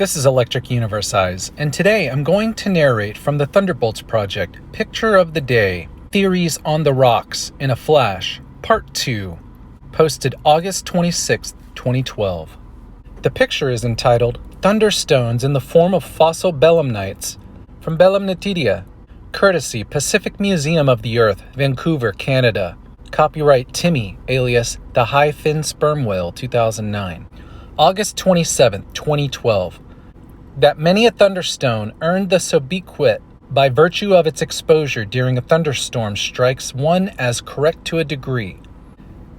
This is Electric Universe Eyes, and today I'm going to narrate from the Thunderbolts project, Picture of the Day, Theories on the Rocks in a Flash, Part 2, posted August 26, 2012. The picture is entitled Thunderstones in the Form of Fossil Belemnites from Belemnitidia, courtesy Pacific Museum of the Earth, Vancouver, Canada. Copyright Timmy, alias the High Fin Sperm Whale, 2009. August 27, 2012. That many a thunderstone earned the sobriquet by virtue of its exposure during a thunderstorm strikes one as correct to a degree.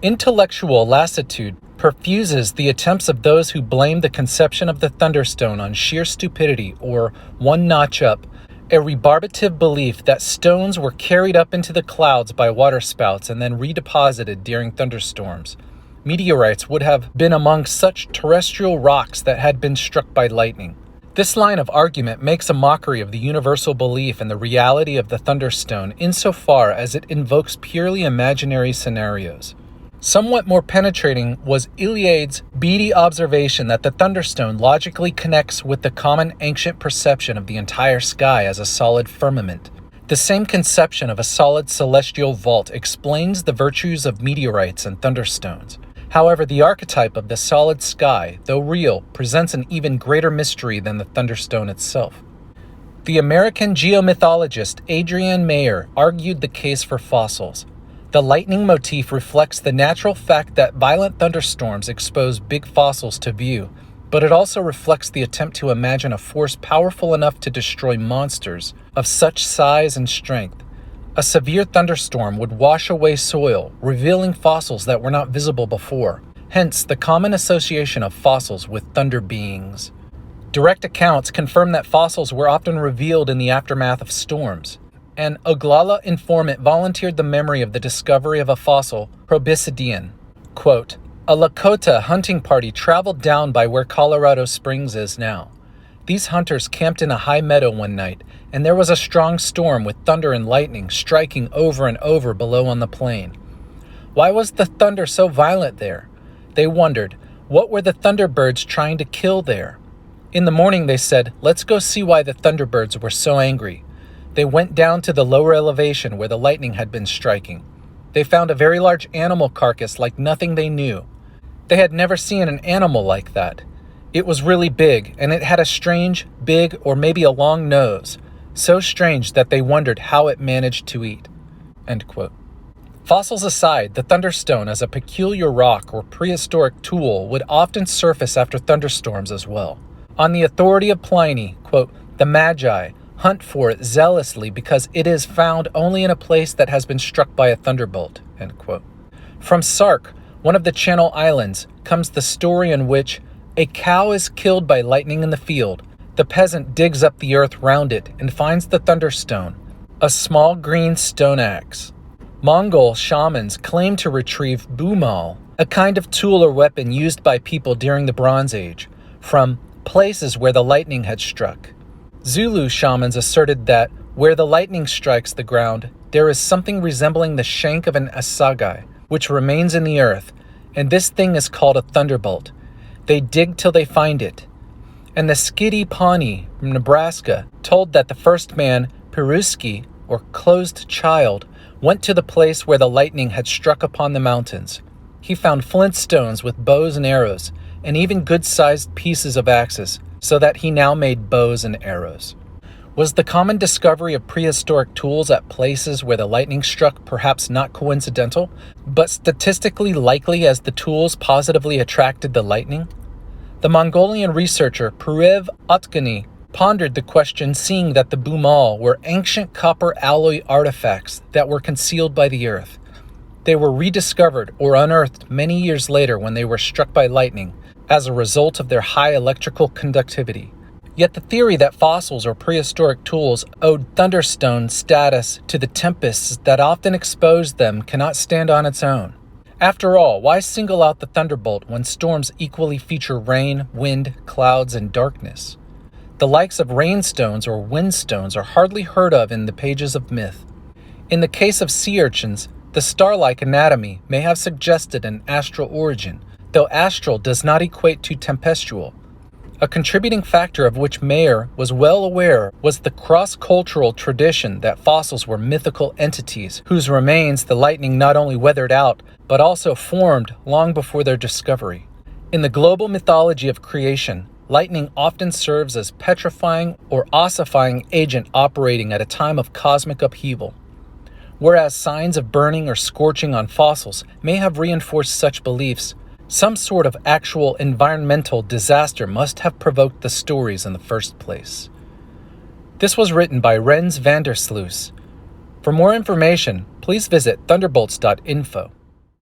Intellectual lassitude perfuses the attempts of those who blame the conception of the thunderstone on sheer stupidity or, one notch up, a rebarbative belief that stones were carried up into the clouds by waterspouts and then redeposited during thunderstorms. Meteorites would have been among such terrestrial rocks that had been struck by lightning. This line of argument makes a mockery of the universal belief in the reality of the thunderstone insofar as it invokes purely imaginary scenarios. Somewhat more penetrating was Iliad's beady observation that the thunderstone logically connects with the common ancient perception of the entire sky as a solid firmament. The same conception of a solid celestial vault explains the virtues of meteorites and thunderstones. However, the archetype of the solid sky, though real, presents an even greater mystery than the thunderstone itself. The American geomythologist Adrienne Mayer argued the case for fossils. The lightning motif reflects the natural fact that violent thunderstorms expose big fossils to view, but it also reflects the attempt to imagine a force powerful enough to destroy monsters of such size and strength. A severe thunderstorm would wash away soil, revealing fossils that were not visible before, hence the common association of fossils with thunder beings. Direct accounts confirm that fossils were often revealed in the aftermath of storms. An Oglala informant volunteered the memory of the discovery of a fossil, Proboscidean. Quote, "A Lakota hunting party traveled down by where Colorado Springs is now. These hunters camped in a high meadow one night, and there was a strong storm with thunder and lightning striking over and over below on the plain. Why was the thunder so violent there? They wondered, what were the thunderbirds trying to kill there? In the morning they said, let's go see why the thunderbirds were so angry. They went down to the lower elevation where the lightning had been striking. They found a very large animal carcass like nothing they knew. They had never seen an animal like that. It was really big, and it had a strange, big, or maybe a long nose, so strange that they wondered how it managed to eat." End quote. Fossils aside, the thunderstone as a peculiar rock or prehistoric tool would often surface after thunderstorms as well. On the authority of Pliny, quote, "The Magi hunt for it zealously because it is found only in a place that has been struck by a thunderbolt." End quote. From Sark, one of the Channel Islands, comes the story in which a cow is killed by lightning in the field. The peasant digs up the earth round it and finds the thunderstone, a small green stone axe. Mongol shamans claim to retrieve bumal, a kind of tool or weapon used by people during the Bronze Age, from places where the lightning had struck. Zulu shamans asserted that where the lightning strikes the ground, there is something resembling the shank of an assegai, which remains in the earth, and this thing is called a thunderbolt. They dig till they find it. And the Skiddy Pawnee from Nebraska told that the first man, Peruski, or closed child, went to the place where the lightning had struck upon the mountains. He found flint stones with bows and arrows, and even good-sized pieces of axes, so that he now made bows and arrows. Was the common discovery of prehistoric tools at places where the lightning struck perhaps not coincidental, but statistically likely as the tools positively attracted the lightning? The Mongolian researcher Purev Otkani pondered the question, seeing that the bumal were ancient copper alloy artifacts that were concealed by the earth. They were rediscovered or unearthed many years later when they were struck by lightning as a result of their high electrical conductivity. Yet the theory that fossils or prehistoric tools owed thunderstone status to the tempests that often exposed them cannot stand on its own. After all, why single out the thunderbolt when storms equally feature rain, wind, clouds, and darkness? The likes of rainstones or windstones are hardly heard of in the pages of myth. In the case of sea urchins, the star-like anatomy may have suggested an astral origin, though astral does not equate to tempestual. A contributing factor of which Mayer was well aware was the cross-cultural tradition that fossils were mythical entities whose remains the lightning not only weathered out, but also formed long before their discovery. In the global mythology of creation, lightning often serves as petrifying or ossifying agent operating at a time of cosmic upheaval. Whereas signs of burning or scorching on fossils may have reinforced such beliefs, some sort of actual environmental disaster must have provoked the stories in the first place. This was written by Rens van der Sluis. For more information, please visit thunderbolts.info.